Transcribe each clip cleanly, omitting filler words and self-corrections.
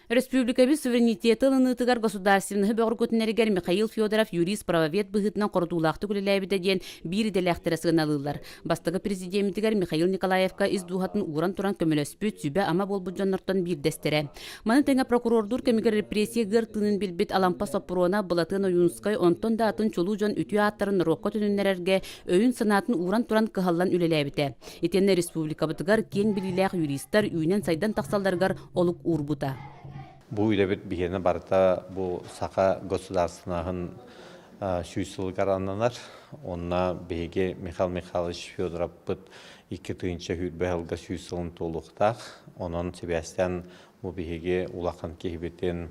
Республикабыз суверенитеты ылынытыгар государственных бөгөргөтүнэригер Михаил Федоров юрист правовед быһытынан кордуулаахты күлелээбите диэн биир иделээхтэрэ сыгыналыылар. Бастыгы президентигер Михаил Николаевка из дуһатын уран туран көмөлөспүт сүбэ ама болбут дьоннортон биирдестере. Маны теңе прокурордур кемигер репрессия гыр тынын билбит алампа соппуруона былатын оюнскай онтон даатын чулуу жон үтү аттарын рокко түнүннерерге өйүн санатын уран туран кыһаллан үлелээбите. Итенне республикабытыгар кең билилээх юристтар үйнен сайдан таксалдаргар олук урбута. Бу үлебет бихене барта бу сака государственныхын шүйсілгар аннанар. Онна беге Михаил Михайлович Федоров бұд 2-тыынча хүйтбәлгі шүйсілін толуқтақ. Онын себестен бу беге улақан кейбеттен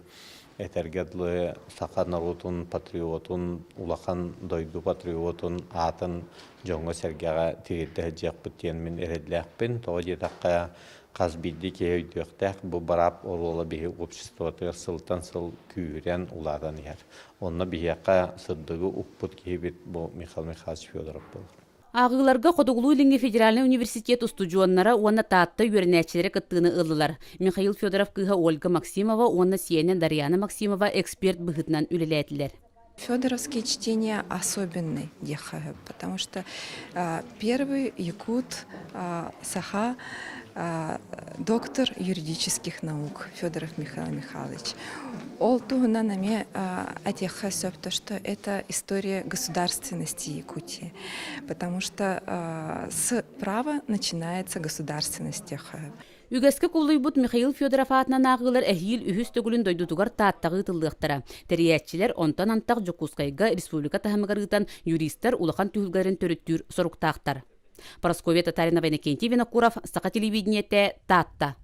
этергедлы сака народун патриотун, улақан дойду патриотун атын жоңға сәргеға тегетті жақ бүттен мен эредләқпен. Тоғы жетаққа қаз білді кейдіқтәк бұл барап олы бігі обществоты сылтан сыл күйірен уладан ер. Онына бігеққа сырдығы ұқпыт кейбет бұл Михаил Михайлович Федоров бұл. Ағыларға Қодуғылу Илинге Федеральный университет устудионнара оны таатты үйернәчілері кыттыны ылылар. Михаил Федоров кыға Ольга Максимова, оны Сиенен Дарьяна Максимова эксперт быхытынан үлеләтілер. Федоровские чтения особенные, потому что первый якут Саха, доктор юридических наук Федоров Михаил Михайлович. Ол тугуна наме атеха то, что это история государственности Якутии, потому что с права начинается государственность. Үгәске кулуйбут Михаил Федоров атынан ағылар әхил үхіс төгілін дойдутугар тааттағы тылдықтара. Тәрияетчілер онтан антақ жокускайга республика тахамыгарытан юристтар улахан түйілгәрін төріттүр соруктақтар. Парасковия Татарина Венекентьевна Куров, Сақа телевидениете, Татта.